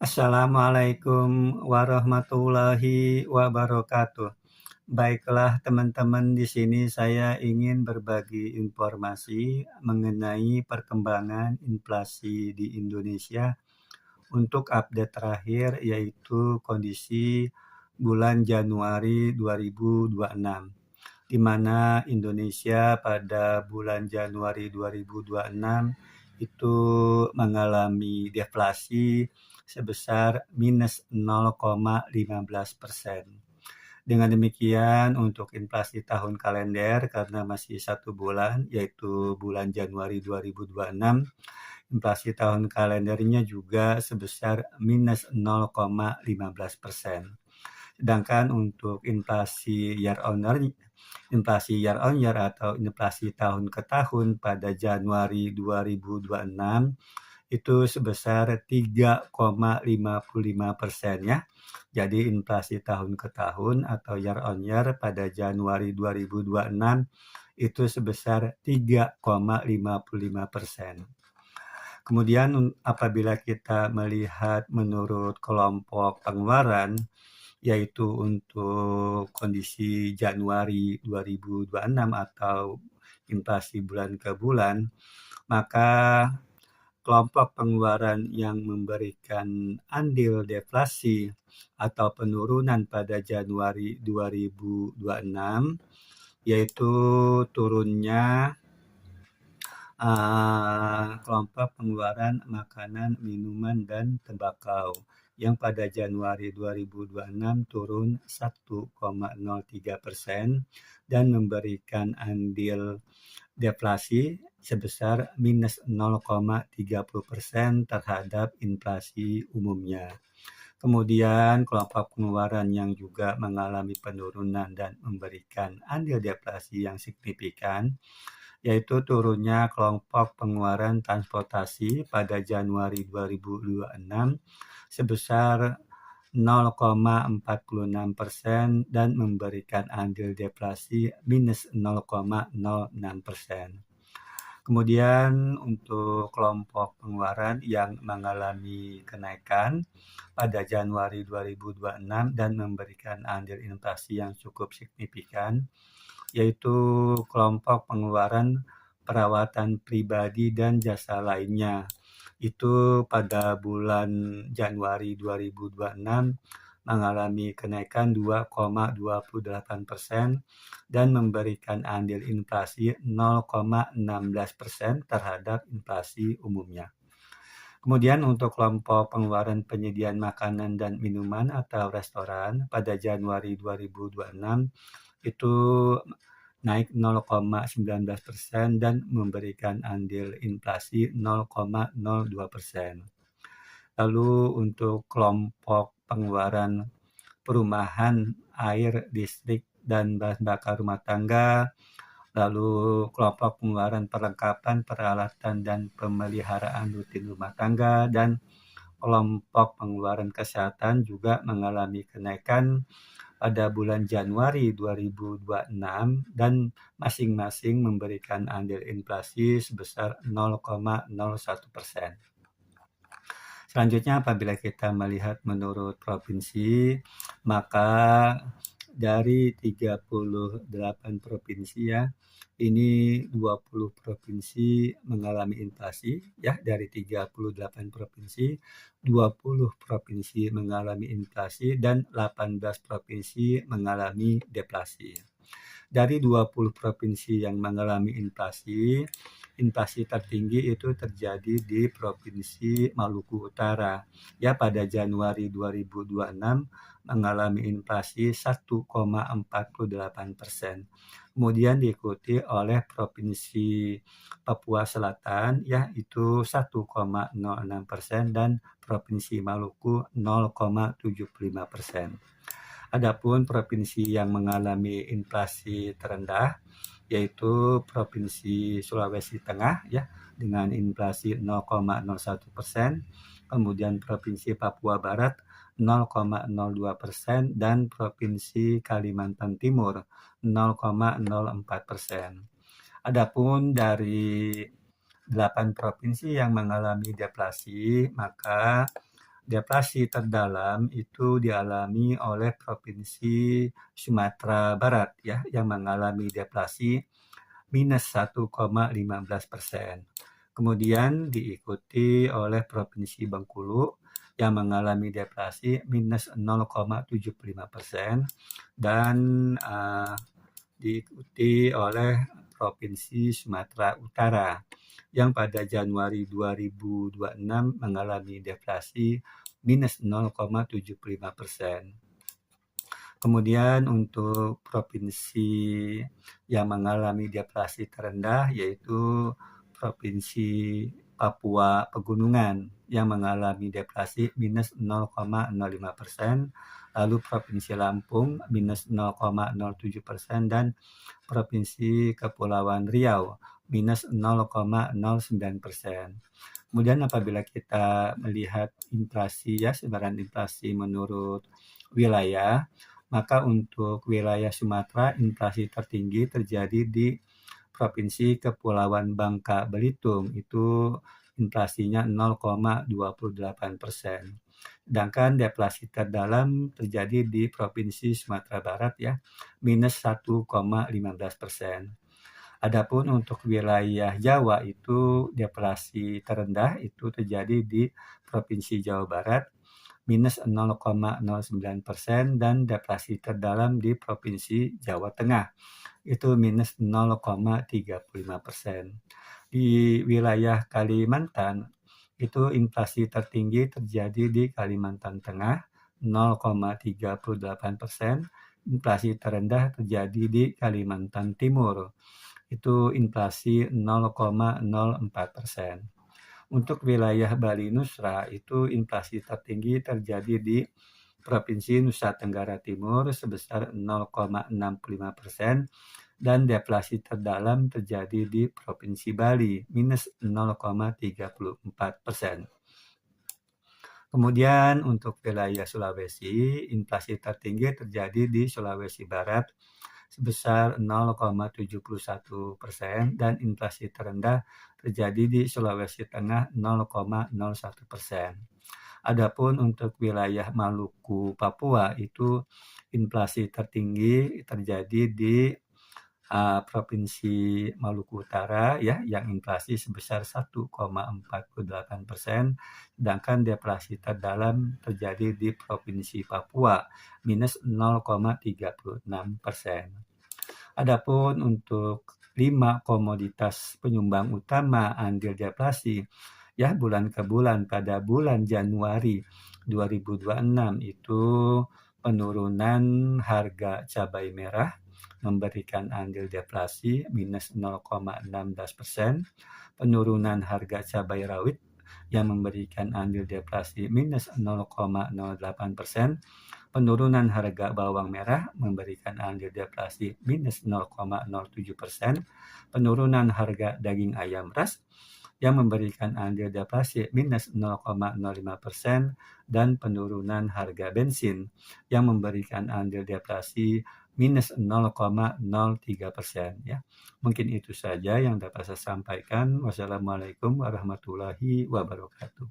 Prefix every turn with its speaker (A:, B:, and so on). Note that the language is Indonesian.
A: Assalamualaikum warahmatullahi wabarakatuh. Baiklah teman-teman, di sini saya ingin berbagi informasi mengenai perkembangan inflasi di Indonesia untuk update terakhir, yaitu kondisi bulan Januari 2026, di mana Indonesia pada bulan Januari 2026 itu mengalami deflasi sebesar minus 0,15%. Dengan demikian, untuk inflasi tahun kalender karena masih 1 bulan, yaitu bulan Januari 2026, inflasi tahun kalendernya juga sebesar minus 0,15%. Sedangkan untuk inflasi year on year atau inflasi tahun ke tahun pada Januari 2026 itu sebesar 3,55% ya. Jadi inflasi tahun ke tahun atau year on year pada Januari 2026 itu sebesar 3,55%. Kemudian apabila kita melihat menurut kelompok pengeluaran, yaitu untuk kondisi Januari 2026 atau inflasi bulan ke bulan, maka kelompok pengeluaran yang memberikan andil deflasi atau penurunan pada Januari 2026, yaitu turunnya kelompok pengeluaran makanan, minuman, dan tembakau yang pada Januari 2026 turun 1,03% dan memberikan andil deflasi sebesar minus 0,30% terhadap inflasi umumnya. Kemudian kelompok pengeluaran yang juga mengalami penurunan dan memberikan andil deflasi yang signifikan, yaitu turunnya kelompok pengeluaran transportasi pada Januari 2026 sebesar 0,46% dan memberikan andil deflasi minus 0,06%. Kemudian untuk kelompok pengeluaran yang mengalami kenaikan pada Januari 2026 dan memberikan andil inflasi yang cukup signifikan, yaitu kelompok pengeluaran perawatan pribadi dan jasa lainnya. Itu pada bulan Januari 2026 mengalami kenaikan 2,28% dan memberikan andil inflasi 0,16% terhadap inflasi umumnya. Kemudian untuk kelompok pengeluaran penyediaan makanan dan minuman atau restoran pada Januari 2026 itu naik 0,19% dan memberikan andil inflasi 0,02%. Lalu untuk kelompok pengeluaran perumahan, air, listrik, dan bahan bakar rumah tangga, lalu kelompok pengeluaran perlengkapan, peralatan, dan pemeliharaan rutin rumah tangga, dan kelompok pengeluaran kesehatan juga mengalami kenaikan pada bulan Januari 2026 dan masing-masing memberikan andil inflasi sebesar 0,01%. Selanjutnya apabila kita melihat menurut provinsi, maka dari 38 provinsi ya, ini 20 provinsi mengalami inflasi ya, dari 38 provinsi, 20 provinsi mengalami inflasi dan 18 provinsi mengalami deflasi. Dari 20 provinsi yang mengalami inflasi tertinggi itu terjadi di Provinsi Maluku Utara. Ya, pada Januari 2026 mengalami inflasi 1,48%. Kemudian diikuti oleh Provinsi Papua Selatan, ya itu 1,06% dan Provinsi Maluku 0,75%. Adapun provinsi yang mengalami inflasi terendah yaitu Provinsi Sulawesi Tengah ya dengan inflasi 0,01%, kemudian Provinsi Papua Barat 0,02% dan Provinsi Kalimantan Timur 0,04%. Adapun dari 8 provinsi yang mengalami deflasi, maka deflasi terdalam itu dialami oleh Provinsi Sumatera Barat ya, yang mengalami deflasi -1,15%. Kemudian diikuti oleh Provinsi Bengkulu yang mengalami deflasi -0,75% dan diikuti oleh Provinsi Sumatera Utara yang pada Januari 2026 mengalami deflasi -0,75%. Kemudian untuk provinsi yang mengalami deflasi terendah yaitu Provinsi Papua Pegunungan yang mengalami deflasi -0,05%, lalu Provinsi Lampung -0,07% dan Provinsi Kepulauan Riau -0,09%. Kemudian apabila kita melihat inflasi ya, sebaran inflasi menurut wilayah, maka untuk wilayah Sumatera inflasi tertinggi terjadi di Provinsi Kepulauan Bangka Belitung, itu inflasinya 0,28%. Sedangkan deflasi terdalam terjadi di Provinsi Sumatera Barat ya, -1,15%. Adapun untuk wilayah Jawa itu deflasi terendah itu terjadi di Provinsi Jawa Barat -0,09% dan deflasi terdalam di Provinsi Jawa Tengah itu -0,35%. Di wilayah Kalimantan itu inflasi tertinggi terjadi di Kalimantan Tengah 0,38%, inflasi terendah terjadi di Kalimantan Timur itu inflasi 0,04%. Untuk wilayah Bali Nusra itu inflasi tertinggi terjadi di Provinsi Nusa Tenggara Timur sebesar 0,65% dan deflasi terdalam terjadi di Provinsi Bali -0,34%. Kemudian untuk wilayah Sulawesi, inflasi tertinggi terjadi di Sulawesi Barat sebesar 0,71% dan inflasi terendah terjadi di Sulawesi Tengah 0,01%. Adapun untuk wilayah Maluku, Papua itu inflasi tertinggi terjadi di Provinsi Maluku Utara ya, yang inflasi sebesar 1,48%, sedangkan deflasi terdalam terjadi di Provinsi Papua -0,36%. Adapun untuk 5 komoditas penyumbang utama andil deflasi ya bulan ke bulan pada bulan Januari 2026 itu penurunan harga cabai merah memberikan andil deflasi -0,16%, penurunan harga cabai rawit yang memberikan andil deflasi -0,08%, penurunan harga bawang merah memberikan andil deflasi -0,07%, penurunan harga daging ayam ras yang memberikan andil deflasi -0,05%, dan penurunan harga bensin yang memberikan andil deflasi -0,03% ya. Mungkin itu saja yang dapat saya sampaikan. Wassalamualaikum warahmatullahi wabarakatuh.